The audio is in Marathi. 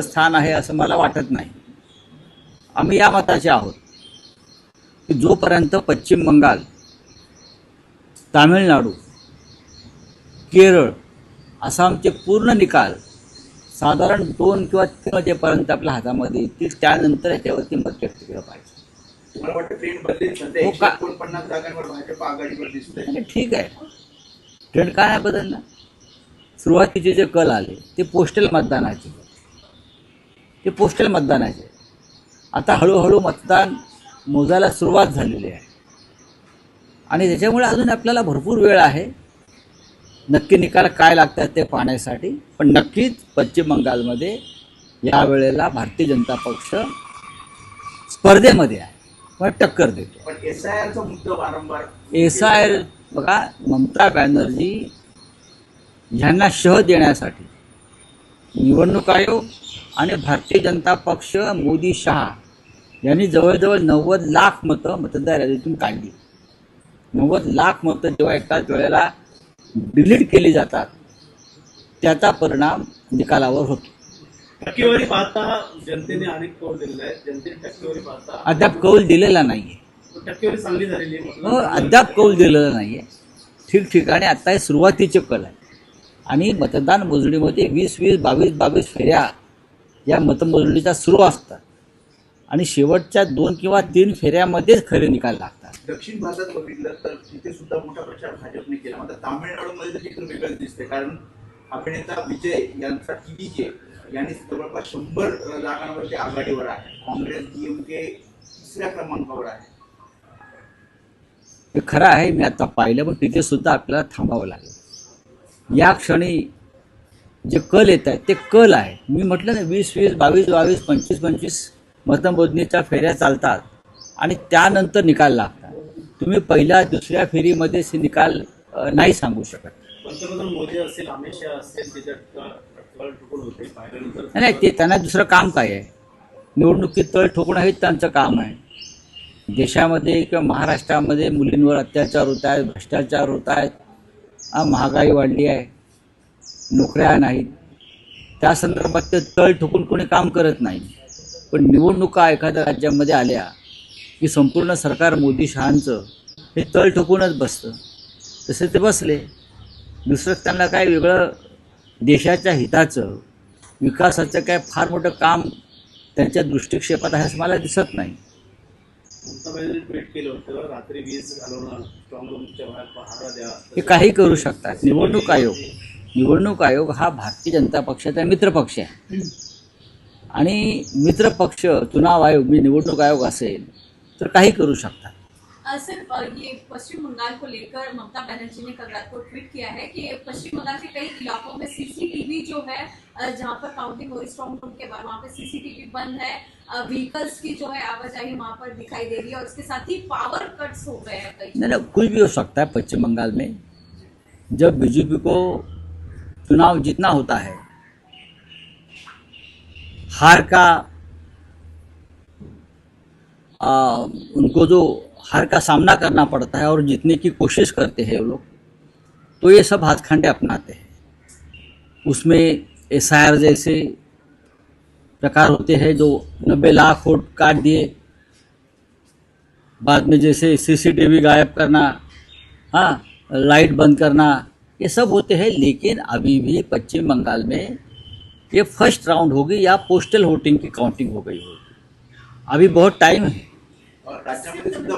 स्थान आहे असं मला वाटत नाही. आम्ही या मताचे आहोत की जोपर्यंत पश्चिम बंगाल, तामिळनाडू, केरळ, आसामचे पूर्ण निकाल साधारण 2 किंवा 3 वाजेपर्यंत आपल्या हातामध्ये येतील, त्यानंतर याच्यावरती मत व्यक्त केलं पाहिजे. मला वाटतं ट्रेंड बदलेल. सध्या 149 जागांवर भाजप आघाडीवर दिसतंय. ठीक आहे, ट्रेंड काय नाही बदलणार. सुरुवातीचे जे कल आले ते पोस्टल मतदानाचे, आता हळूहळू मतदान मोजायला सुरुवात झालेली आहे आणि त्याच्यामुळे अजून आपल्याला भरपूर वेळ आहे नक्की निकाल काय लागतात ते पाहण्यासाठी. पण नक्कीच पश्चिम बंगालमध्ये यावेळेला भारतीय जनता पक्ष स्पर्धेमध्ये आहे, पण टक्कर देतो. पण SIRचा मुद्दा वारंवार SIR बघा, ममता बॅनर्जी ह्यांना शह देण्यासाठी निवडणूक आयोग आणि भारतीय जनता पक्ष, मोदी शहा यांनी जवळजवळ 90 लाख मतं मतदार यादीतून काढली. 90 लाख मतं जेव्हा एकाच वेळेला डिलीट केली जातात त्याचा परिणाम निकालावर होतो. टक्केवारी पाहता जनतेने अनेक कौल दिलेला आहे. जनतेने टक्केवारी पाहता अद्याप कौल दिलेला नाहीये. टक्केवारी चांगली झालेली आहे. हो, अद्याप कौल दिलेला नाहीये. ठिकठिकाणी आता हे सुरुवातीचे कल आहे आणि मतदान मोजणीमध्ये 20-20, 22-22 फेऱ्या या मतमोजणीच्या सुरू असतात आणि शेवटच्या 2 किंवा 3 फेऱ्यामध्येच खरे निकाल लागतात. दक्षिण भारतात बघितलं तर तिथे सुद्धा मोठा प्रचार भाजपने केला. आता तामिळनाडूमध्ये तर चित्र वेगळंच दिसतंय, कारण अभिनेता विजय यांचा TVK यांनी जवळपास 100 जागांवरती आघाडीवर आहे. काँग्रेस DMK 3ऱ्या क्रमांकावर आहे. हे खरं आहे, मी आता पाहिलं, पण तिथे सुद्धा आपल्याला थांबावं लागेल. या क्षणी जे कल येत आहेत ते कल आहे. मी म्हटलं ना, 20-20, 22-22, 25-25 मतमोजणीच्या फेऱ्या चालतात आणि त्यानंतर निकाल लागतात. तुम्ही पहिल्या दुसऱ्या फेरीमध्येच निकाल नाही सांगू शकत. पंतप्रधान मोदी असेल, अमित शहा असेल, त्याच्यात तळ ठोकून होते पाहिल्यानंतर. नाही, ते त्यांना दुसरं काम काय आहे? निवडणुकीत तळ ठोकणं हेच त्यांचं काम आहे. देशामध्ये किंवा महाराष्ट्रामध्ये मुलींवर अत्याचार होत आहेत, भ्रष्टाचार होत आहेत, महागाई वाढली आहे, नोकऱ्या नाहीत. त्या संदर्भात ते तळ ठोकून कोणी काम करत नाही. पण निवडणुका एखाद्या राज्यामध्ये आल्या की संपूर्ण सरकार मोदी शहांचं हे तळ ठोकूनच बसतं. तसे ते बसले. दुसरं त्यांना काय वेगळं देशाच्या हिताचं, विकासाचं काय फार मोठं काम त्यांच्या दृष्टिक्षेपात आहे असं मला दिसत नाही. ममता बॅनर्जी ट्विट केलं होतं, रात्री 20 घालवणं, स्ट्रॉंग रूमच्या बाहेर पहारा द्या. हे काही करू शकतात. निवडणूक आयोग हा भारतीय जनता पक्षाचा मित्रपक्ष आहे आणि मित्रपक्ष चुनाव आयोग, मी निवडणूक आयोग असेल तर काही करू शकतात. सर, ये पश्चिम बंगाल को लेकर ममता बनर्जी ने कल रात को ट्वीट किया है कि पश्चिम बंगाल के कई इलाकों में CCTV जो है, जहां पर काउंटिंग हो रही स्ट्रॉन्ग रूम के बाद, वहां पे CCTV बंद है, व्हीकल्स की जो है आवाजाही वहां पर दिखाई दे रही है और उसके साथ ही पावर कट्स हो गए हैं कई। नहीं, कुछ भी हो सकता है पश्चिम बंगाल में. जब BJP को चुनाव जीतना होता है, हार का उनको जो हार का सामना करना पड़ता है और जीतने की कोशिश करते हैं वो लोग, तो ये सब हाथखंडे अपनाते हैं. उसमें SIR जैसे प्रकार होते हैं जो 90 लाख वोट काट दिए, बाद में जैसे CCTV गायब करना, हाँ, लाइट बंद करना, ये सब होते हैं. लेकिन अभी भी पश्चिम बंगाल में ये फर्स्ट राउंड होगी या पोस्टल वोटिंग की काउंटिंग हो गई होगी. अभी बहुत टाइम है. राज्यामध्ये सुद्धा